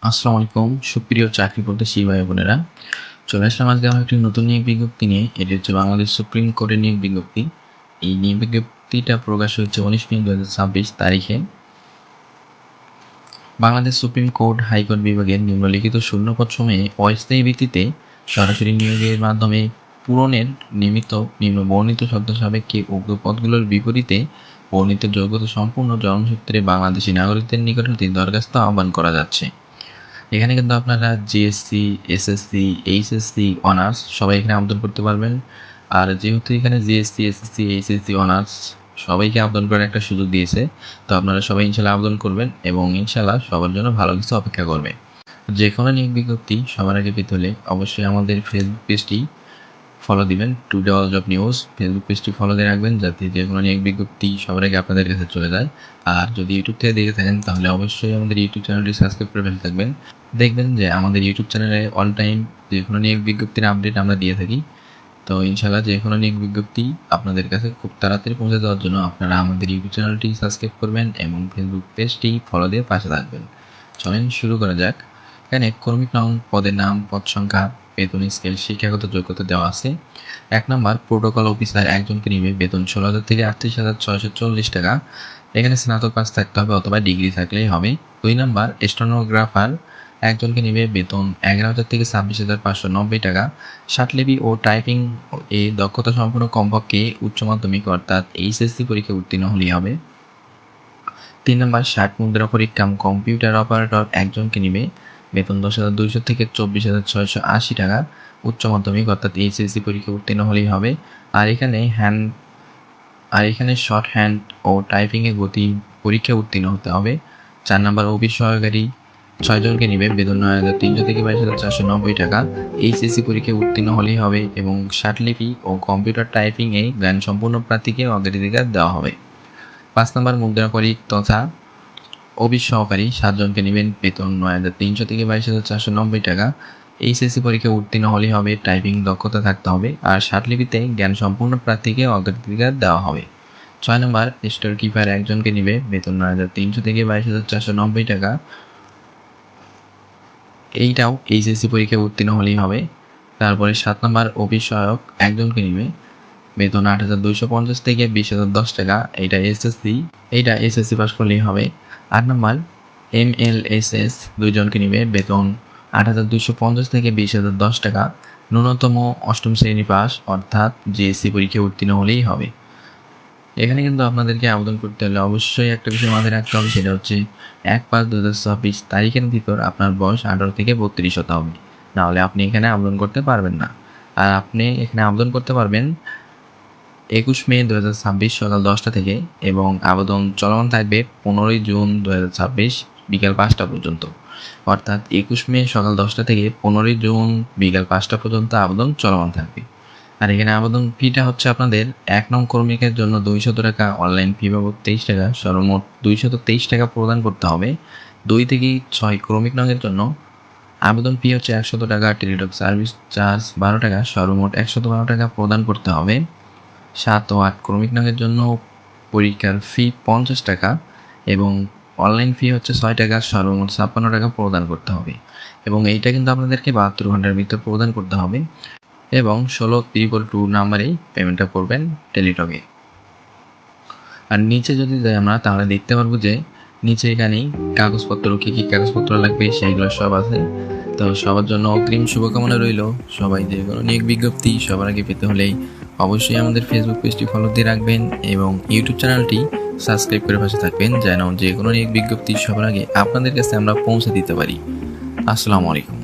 আসসালামু আলাইকুম সুপ্রিয় চাকরি প্রত্যাশী ভাই বোনেরা। চলে আসলাম আজকে আমার একটি নতুন নিয়োগ বিজ্ঞপ্তি নিয়ে। এটি হচ্ছে বাংলাদেশ সুপ্রিম কোর্টের নিয়োগ বিজ্ঞপ্তি। এই নিয়োগ বিজ্ঞপ্তিটা প্রকাশ হয়েছে 19 মে 2026 তারিখে। বাংলাদেশ সুপ্রিম কোর্ট হাইকোর্ট বিভাগের নিম্নলিখিত শূন্যপদ সময়ে অস্থায়ী ভিত্তিতে সরাসরি নিয়োগের মাধ্যমে পূরণের নিম্ন বর্ণিত শর্ত সাপেক্ষে উক্ত পদগুলোর বিপরীতে বর্ণিত যোগ্যতা সম্পূর্ণ জনসূত্রে বাংলাদেশী নাগরিকদের নিকট হতে দরখাস্ত আহ্বান করা যাচ্ছে। এখানে কিন্তু আপনারা জিএসসি, এসএসসি, এইচএসসি, অনার্স সবাই এখানে আবেদন করতে পারবেন। আর যেহেতু এখানে জিএসসি, এসএসসি, এইচএসসি, অনার্স সবাইকে আবেদন করার একটা সুযোগ দিয়েছে, তো আপনারা সবাই ইনশাল্লাহ আবেদন করবেন এবং ইনশাল্লাহ সবার জন্য ভালো কিছু অপেক্ষা করবে। যে কোনো নিয়োগ বিজ্ঞপ্তি সবার আগে পেতে হলে অবশ্যই আমাদের ফেসবুক পেজটি ফলো দিবেন। Today all job news Facebook পেজটি ফলো দিয়ে রাখবেন, যাতে যে কোনো নিয়োগ বিজ্ঞপ্তি সবার আগে আপনাদের কাছে চলে যায়। আর যদি ইউটিউব থেকে দেখে থাকেন তাহলে অবশ্যই আমাদের ইউটিউব চ্যানেলটি সাবস্ক্রাইব করে ফেলে থাকবেন। দেখবেন যে আমাদের ইউটিউব চ্যানেলে অল টাইম যে কোনো নিয়োগ বিজ্ঞপ্তির আপডেট আমরা দিয়ে থাকি। তো ইনশাল্লাহ যে কোনো নিয়োগ বিজ্ঞপ্তি আপনাদের কাছে খুব তাড়াতাড়ি পৌঁছে দেওয়ার জন্য আপনারা আমাদের ইউটিউব চ্যানেলটি সাবস্ক্রাইব করবেন এবং ফেসবুক পেজটি ফলো দিয়ে পাশে থাকবেন। চলেন শুরু করা যাক। এখানে কর্মী নং, পদের নাম, পদ সংখ্যা, বেতন স্কেল, শিক্ষাগত যোগ্যতা দেওয়া আছে। 1 নম্বর প্রোটোকল অফিসার একজনকে নিবে, বেতন 16,000 থেকে 38,640 টাকা। এখানে স্নাতক পাস থাকতে হবে অথবা ডিগ্রি থাকলেই হবে। 2 নম্বর স্টেনোগ্রাফার একজনকে নিবে, বেতন 11,000 থেকে 26,590 টাকা। স্বাটলিপি ও টাইপিং এ দক্ষতা সম্পন্ন কমপক্ষে উচ্চ মাধ্যমিক অর্থাৎ এইচএসসি পরীক্ষা উত্তীর্ণ হলেই হবে। 3 নম্বর ষাট মুদ্রাক্ষরিক কাম কম্পিউটার অপারেটর একজনকে নিবে, বেতন 10,200 থেকে 24,680 টাকা। উচ্চ মাধ্যমিক অর্থাৎ এইচএসসি পরীক্ষা উত্তীর্ণ হলেই হবে। আর এখানে শর্ট হ্যান্ড ও টাইপিংয়ে গতি পরীক্ষা উত্তীর্ণ হতে হবে। 4 নম্বর অফিস সহকারী 6 জনকে নিবে, বেতন 9,300 থেকে 22,490 টাকা। এইচএসসি পরীক্ষায় উত্তীর্ণ হলেই হবে এবং স্বাটলিপি ও কম্পিউটার টাইপিংয়ে জ্ঞান সম্পূর্ণ প্রার্থীকে অগ্রাধিকার দেওয়া হবে। 5 নম্বর মুদ্রাক্ষরিক তথা অফিস সহকারী 7 জনকে নেবেন, বেতন 9,300 থেকে 22,490 টাকা। এইচএসসি পরীক্ষায় উত্তীর্ণ হলেই হবে, টাইপিং দক্ষতা থাকতে হবে আর স্বাটলিপিতে জ্ঞান সম্পূর্ণ প্রার্থীকে অগ্রাধিকার দেওয়া হবে। 6 নম্বর স্টোর কিপার একজনকে নিবে, বেতন 9,300 থেকে 22,490 টাকা। এইটাও এইচএসসি পরীক্ষায় উত্তীর্ণ হলেই হবে। তারপরে 7 নম্বর অফিস সহায়ক একজনকে নিবে, বেতন 8,250 থেকে 20,010 টাকা। এইটা এসএসসি পাস করলেই হবে। 8 নম্বর এমএলএসএস 2 জনকে নিবে, বেতন 8,250 থেকে 20,010 টাকা। ন্যূনতম 8ম শ্রেণী পাস অর্থাৎ জিএসসি পরীক্ষায় উত্তীর্ণ হলেই হবে। এখানে কিন্তু আপনাদেরকে আবেদন করতে হলে অবশ্যই একটা বিষয় মাথায় রাখতে হবে, সেটা হচ্ছে 1/5/2026 তারিখের ভিতর আপনার বয়স 18 থেকে 32 হতে হবে, নাহলে আপনি এখানে আবেদন করতে পারবেন না। আর আপনি এখানে আবেদন করতে পারবেন 21 মে 2026 সকাল 10টা থেকে এবং আবেদন চলমান থাকবে 15 জুন 2026 বিকাল 5টা পর্যন্ত। অর্থাৎ 21 মে সকাল 10টা থেকে 15 জুন বিকাল 5টা পর্যন্ত আবেদন চলমান থাকবে। আর এখানে আবেদন ফিটা হচ্ছে আপনাদের 1 নং কর্মীকের জন্য 200 টাকা, অনলাইন ফি বাবদ 23 টাকা, সর্বমোট 223 টাকা প্রদান করতে হবে। 2 থেকে 6 ক্রমিক নংয়ের জন্য আবেদন ফি হচ্ছে 100 টাকা, টেলিটক সার্ভিস চার্জ 12 টাকা, সর্বমোট 112 টাকা প্রদান করতে হবে। 7 ও 8 ক্রমিক নংয়ের জন্য পরীক্ষার ফি 50 টাকা এবং অনলাইন ফি হচ্ছে 6 টাকা, সর্বমোট 56 টাকা প্রদান করতে হবে এবং এইটা কিন্তু আপনাদেরকে 72 ঘন্টার ভিতর প্রদান করতে হবে এবং 16 নাম্বারেই পেমেন্টটা করবেন টেলিটকে। আর নিচে যদি যাই আমরা তাহলে দেখতে পারবো যে নিচে এখানেই কাগজপত্র কী কী কাগজপত্র লাগবে সেইগুলো সব আছে। তো সবার জন্য অগ্রিম শুভকামনা রইল। সবাই যে কোনো নিয়োগ বিজ্ঞপ্তি সবার আগে পেতে হলেই অবশ্যই আমাদের ফেসবুক পেজটি ফলো দিয়ে রাখবেন এবং ইউটিউব চ্যানেলটি সাবস্ক্রাইব করে পাশে থাকবেন, যেন যে কোনো নিয়োগ বিজ্ঞপ্তি সবার আগে আপনাদের কাছে আমরা পৌঁছে দিতে পারি। আসসালামু আলাইকুম।